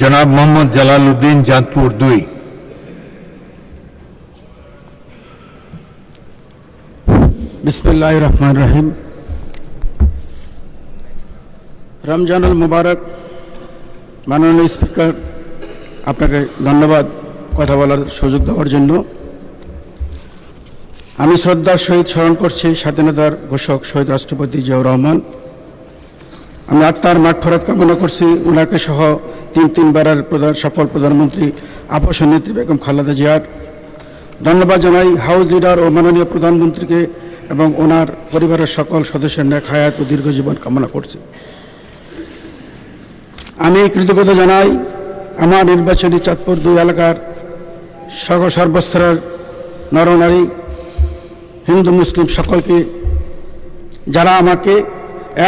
জনাব মোহাম্মদ জালাল উদ্দিন, চাঁদপুর 2। বিসমিল্লাহির রহমানির রহিম। রমজানুল মুবারক। মাননীয় স্পিকার, আপনাকে ধন্যবাদ কথা বলার সুযোগ দেওয়ার জন্য। আমি শ্রদ্ধার সহিত স্মরণ করছি স্বাধীনতার ঘোষক শহীদ রাষ্ট্রপতি জিয়াউর রহমান। আমি আত্মার মাগফিরাত কামনা করছি ওনাকে সহ তিনবারের সফল প্রধানমন্ত্রী আপসের নেত্রী বেগম খালেদা জিয়ার। ধন্যবাদ জানাই হাউস লিডার ও মাননীয় প্রধানমন্ত্রীকে এবং ওনার পরিবারের সকল সদস্যের নেক হায়াত ও দীর্ঘ জীবন কামনা করছি। আমি কৃতজ্ঞতা জানাই আমার নির্বাচনী চাঁদপুর 2 এলাকার সর্বস্তরের নরনারী, হিন্দু মুসলিম সকলকে, যারা আমাকে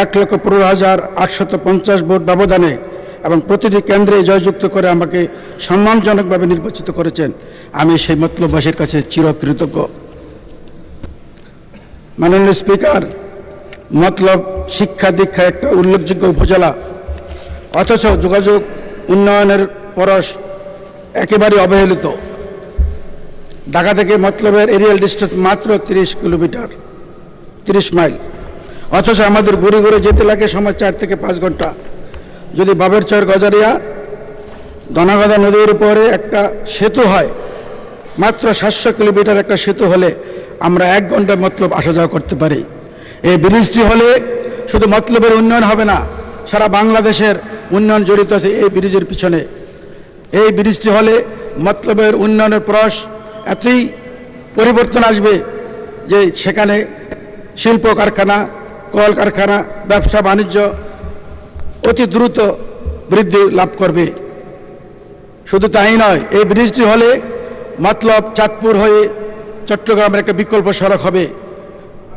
1,15,850 ভোট ব্যবধানে এবং প্রতিটি কেন্দ্রে জয়যুক্ত করে আমাকে সম্মানজনকভাবে নির্বাচিত করেছেন। আমি সেই মতলববাসীর কাছে চিরকৃতজ্ঞ। মাননীয় স্পিকার, মতলব শিক্ষা দীক্ষা একটা উল্লেখযোগ্য উপজেলা, অথচ যোগাযোগ উন্নয়নের পরশ একেবারে অবহেলিত। ঢাকা থেকে মতলবের এরিয়াল ডিস্টেন্স মাত্র 30 কিলোমিটার, 30 মাইল, অথচ আমাদের ঘুরে ঘুরে যেতে লাগে সময় 4 থেকে 5 ঘন্টা। যদি বাবেরচর গজারিয়া দনাগদা নদীর উপরে একটা সেতু হয়, মাত্র 700 কিলোমিটার একটা সেতু হলে আমরা 1 ঘন্টায় মতলব আসা যাওয়া করতে পারি। এই ব্রিজটি হলে শুধু মতলবের উন্নয়ন হবে না, সারা বাংলাদেশের উন্নয়ন জড়িত আছে এই ব্রিজের পিছনে। এই ব্রিজটি হলে মতলবের উন্নয়নের পরশ এতই পরিবর্তন আসবে যে সেখানে শিল্প কারখানা, কল কারখানা, ব্যবসা বাণিজ্য অতি দ্রুত বৃদ্ধি লাভ করবে। শুধু তাই নয়, এই ব্রিজটি হলে মতলব চাঁদপুর হয়ে চট্টগ্রামের একটা বিকল্প সড়ক হবে।